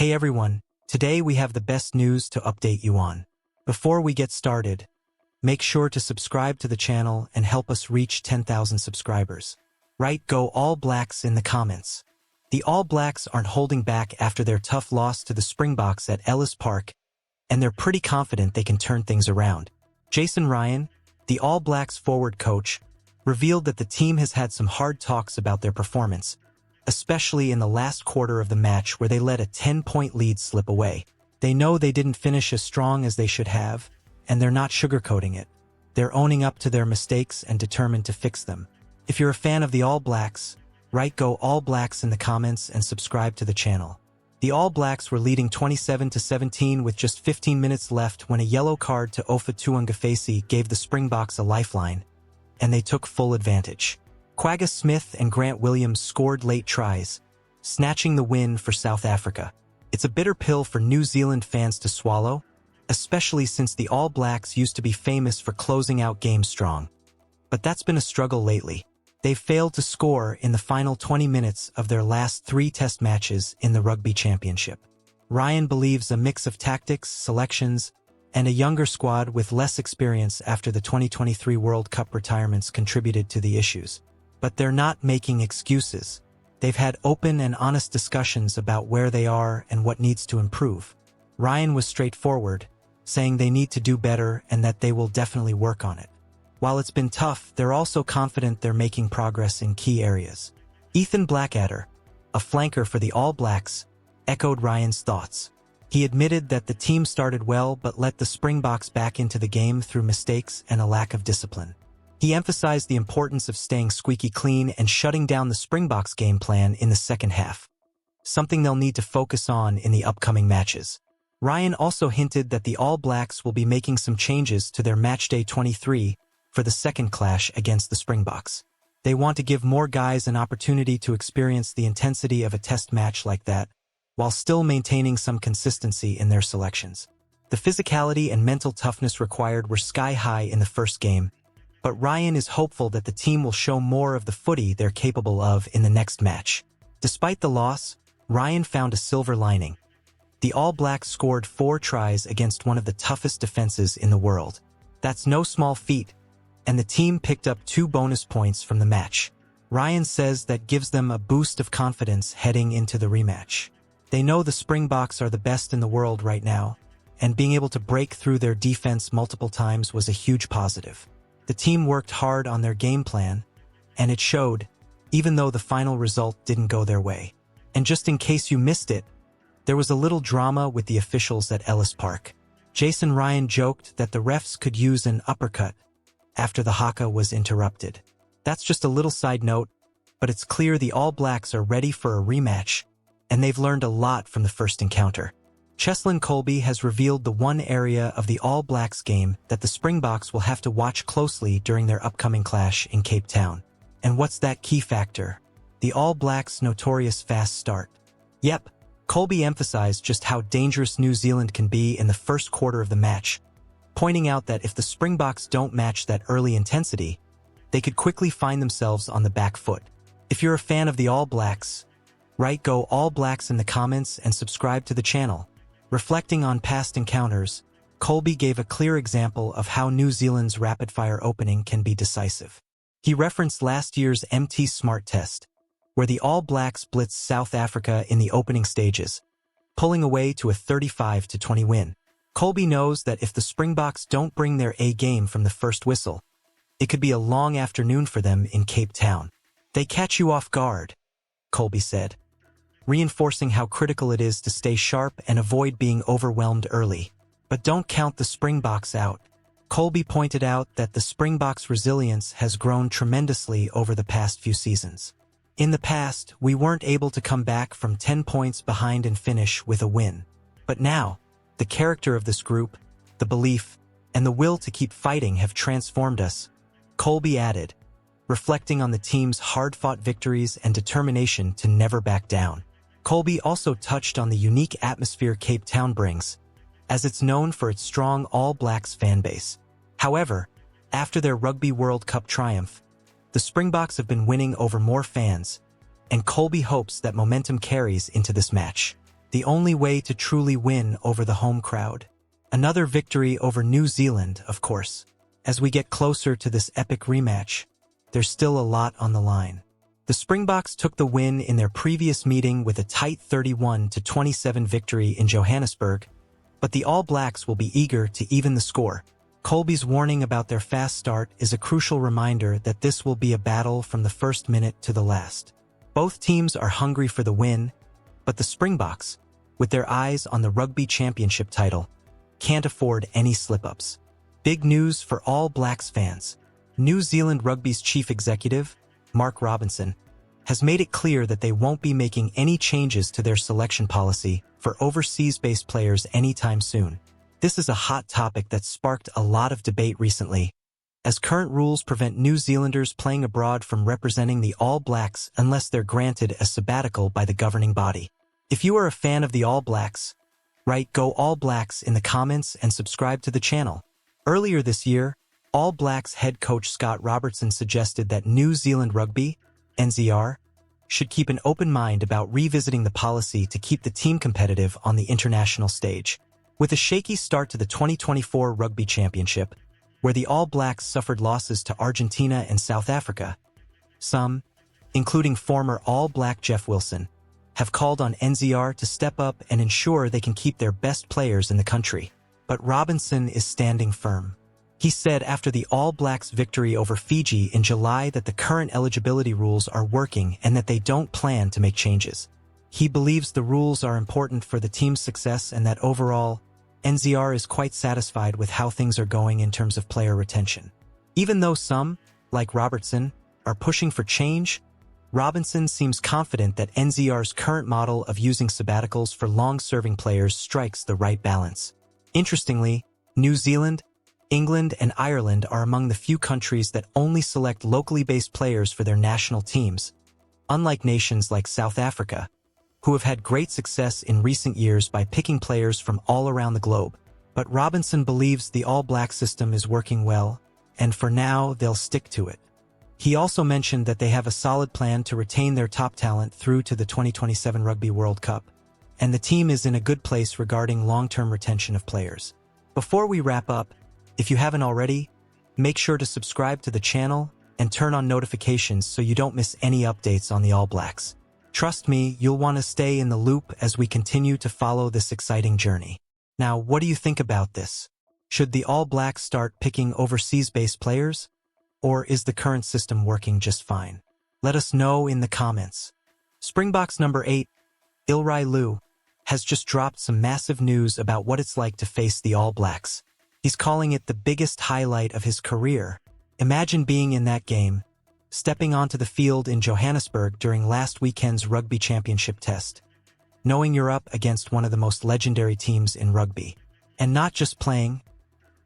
Hey everyone, today we have the best news to update you on. Before we get started, make sure to subscribe to the channel and help us reach 10,000 subscribers. Write "Go All Blacks" in the comments. The All Blacks aren't holding back after their tough loss to the Springboks at Ellis Park, and they're pretty confident they can turn things around. Jason Ryan, the All Blacks forward coach, revealed that the team has had some hard talks about their performance, especially in the last quarter of the match where they let a 10-point lead slip away. They know they didn't finish as strong as they should have, and they're not sugarcoating it. They're owning up to their mistakes and determined to fix them. If you're a fan of the All Blacks, write "Go All Blacks" in the comments and subscribe to the channel. The All Blacks were leading 27-17 with just 15 minutes left when a yellow card to Ofa Tuungafesi gave the Springboks a lifeline, and they took full advantage. Quagga Smith and Grant Williams scored late tries, snatching the win for South Africa. It's a bitter pill for New Zealand fans to swallow, especially since the All Blacks used to be famous for closing out games strong. But that's been a struggle lately. They've failed to score in the final 20 minutes of their last 3 test matches in the Rugby Championship. Ryan believes a mix of tactics, selections, and a younger squad with less experience after the 2023 World Cup retirements contributed to the issues. But they're not making excuses. They've had open and honest discussions about where they are and what needs to improve. Ryan was straightforward, saying they need to do better and that they will definitely work on it. While it's been tough, they're also confident they're making progress in key areas. Ethan Blackadder, a flanker for the All Blacks, echoed Ryan's thoughts. He admitted that the team started well but let the Springboks back into the game through mistakes and a lack of discipline. He emphasized the importance of staying squeaky clean and shutting down the Springboks game plan in the second half, something they'll need to focus on in the upcoming matches. Ryan also hinted that the All Blacks will be making some changes to their Matchday 23 for the second clash against the Springboks. They want to give more guys an opportunity to experience the intensity of a test match like that, while still maintaining some consistency in their selections. The physicality and mental toughness required were sky high in the first game, but Ryan is hopeful that the team will show more of the footy they're capable of in the next match. Despite the loss, Ryan found a silver lining. The All Blacks scored 4 tries against one of the toughest defenses in the world. That's no small feat, and the team picked up 2 bonus points from the match. Ryan says that gives them a boost of confidence heading into the rematch. They know the Springboks are the best in the world right now, and being able to break through their defense multiple times was a huge positive. The team worked hard on their game plan, and it showed, even though the final result didn't go their way. And just in case you missed it, there was a little drama with the officials at Ellis Park. Jason Ryan joked that the refs could use an uppercut after the haka was interrupted. That's just a little side note, but it's clear the All Blacks are ready for a rematch, and they've learned a lot from the first encounter. Cheslin Kolbe has revealed the one area of the All Blacks game that the Springboks will have to watch closely during their upcoming clash in Cape Town. And what's that key factor? The All Blacks' notorious fast start. Yep, Kolbe emphasized just how dangerous New Zealand can be in the first quarter of the match, pointing out that if the Springboks don't match that early intensity, they could quickly find themselves on the back foot. If you're a fan of the All Blacks, write "Go All Blacks" in the comments and subscribe to the channel. Reflecting on past encounters, Kolbe gave a clear example of how New Zealand's rapid-fire opening can be decisive. He referenced last year's MT Smart test, where the All Blacks blitzed South Africa in the opening stages, pulling away to a 35-20 win. Kolbe knows that if the Springboks don't bring their A game from the first whistle, it could be a long afternoon for them in Cape Town. "They catch you off guard," Kolbe said, reinforcing how critical it is to stay sharp and avoid being overwhelmed early. But don't count the Springboks out. Kolbe pointed out that the Springboks' resilience has grown tremendously over the past few seasons. In the past, we weren't able to come back from 10 points behind and finish with a win. But now, the character of this group, the belief, and the will to keep fighting have transformed us, Kolbe added, reflecting on the team's hard-fought victories and determination to never back down. Kolbe also touched on the unique atmosphere Cape Town brings, as it's known for its strong All Blacks fan base. However, after their Rugby World Cup triumph, the Springboks have been winning over more fans, and Kolbe hopes that momentum carries into this match. the only way to truly win over the home crowd. Another victory over New Zealand, of course. As we get closer to this epic rematch, there's still a lot on the line. The Springboks took the win in their previous meeting with a tight 31-27 victory in Johannesburg, but the All Blacks will be eager to even the score. Colby's warning about their fast start is a crucial reminder that this will be a battle from the first minute to the last. Both teams are hungry for the win, but the Springboks, with their eyes on the Rugby Championship title, can't afford any slip-ups. Big news for All Blacks fans. New Zealand Rugby's chief executive, Mark Robinson, has made it clear that they won't be making any changes to their selection policy for overseas-based players anytime soon. This is a hot topic that sparked a lot of debate recently, as current rules prevent New Zealanders playing abroad from representing the All Blacks unless they're granted a sabbatical by the governing body. If you are a fan of the All Blacks, write "Go All Blacks" in the comments and subscribe to the channel. Earlier this year, All Blacks head coach Scott Robertson suggested that New Zealand Rugby, NZR, should keep an open mind about revisiting the policy to keep the team competitive on the international stage. With a shaky start to the 2024 Rugby Championship, where the All Blacks suffered losses to Argentina and South Africa, some, including former All Black Jeff Wilson, have called on NZR to step up and ensure they can keep their best players in the country. But Robinson is standing firm. He said after the All Blacks' victory over Fiji in July that the current eligibility rules are working and that they don't plan to make changes. He believes the rules are important for the team's success and that overall, NZR is quite satisfied with how things are going in terms of player retention. Even though some, like Robertson, are pushing for change, Robinson seems confident that NZR's current model of using sabbaticals for long-serving players strikes the right balance. Interestingly, New Zealand, England, and Ireland are among the few countries that only select locally based players for their national teams, unlike nations like South Africa, who have had great success in recent years by picking players from all around the globe. But Robinson believes the All Black system is working well, and for now they'll stick to it. He also mentioned that they have a solid plan to retain their top talent through to the 2027 Rugby World Cup, and the team is in a good place regarding long-term retention of players. Before we wrap up, if you haven't already, make sure to subscribe to the channel and turn on notifications so you don't miss any updates on the All Blacks. Trust me, you'll want to stay in the loop as we continue to follow this exciting journey. Now, what do you think about this? Should the All Blacks start picking overseas-based players? Or is the current system working just fine? Let us know in the comments. Springboks number 8, Ilrai Liu, has just dropped some massive news about what it's like to face the All Blacks. He's calling it the biggest highlight of his career. Imagine being in that game, stepping onto the field in Johannesburg during last weekend's Rugby Championship test, knowing you're up against one of the most legendary teams in rugby, and not just playing,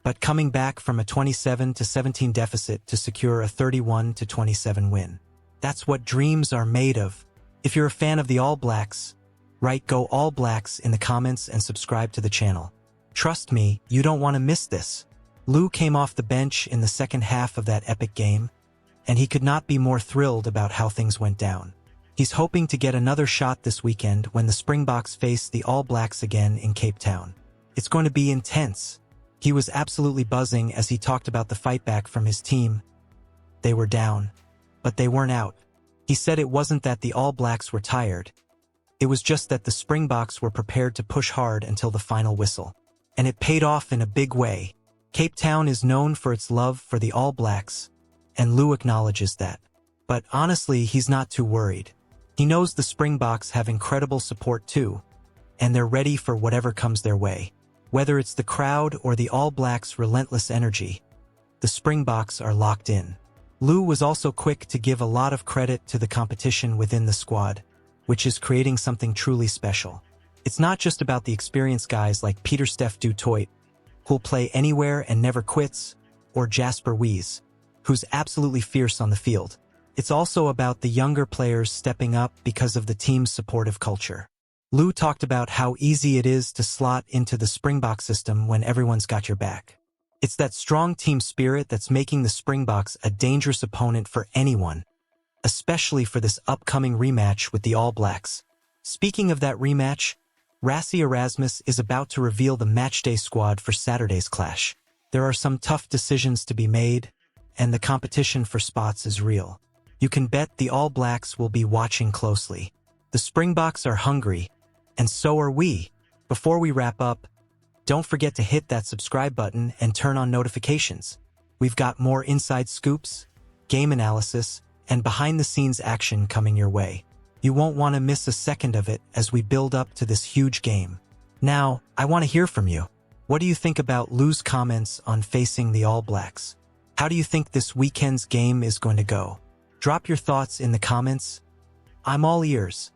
but coming back from a 27-17 deficit to secure a 31-27 win. That's what dreams are made of. If you're a fan of the All Blacks, write "Go All Blacks" in the comments and subscribe to the channel. Trust me, you don't want to miss this. Liu came off the bench in the second half of that epic game, and he could not be more thrilled about how things went down. He's hoping to get another shot this weekend when the Springboks face the All Blacks again in Cape Town. It's going to be intense. He was absolutely buzzing as he talked about the fight back from his team. They were down, but they weren't out. He said it wasn't that the All Blacks were tired. It was just that the Springboks were prepared to push hard until the final whistle. And it paid off in a big way. Cape Town is known for its love for the All Blacks, and Liu acknowledges that. But honestly, he's not too worried. He knows the Springboks have incredible support too, and they're ready for whatever comes their way. Whether it's the crowd or the All Blacks' relentless energy, the Springboks are locked in. Liu was also quick to give a lot of credit to the competition within the squad, which is creating something truly special. It's not just about the experienced guys like Pieter-Steph du Toit, who'll play anywhere and never quits, or Jasper Wiese, who's absolutely fierce on the field. It's also about the younger players stepping up because of the team's supportive culture. Liu talked about how easy it is to slot into the Springbok system when everyone's got your back. It's that strong team spirit that's making the Springboks a dangerous opponent for anyone, especially for this upcoming rematch with the All Blacks. Speaking of that rematch, Rassie Erasmus is about to reveal the matchday squad for Saturday's clash. There are some tough decisions to be made, and the competition for spots is real. You can bet the All Blacks will be watching closely. The Springboks are hungry, and so are we. Before we wrap up, don't forget to hit that subscribe button and turn on notifications. We've got more inside scoops, game analysis, and behind-the-scenes action coming your way. You won't want to miss a second of it as we build up to this huge game. Now, I want to hear from you. What do you think about Lou's comments on facing the All Blacks? How do you think this weekend's game is going to go? Drop your thoughts in the comments. I'm all ears.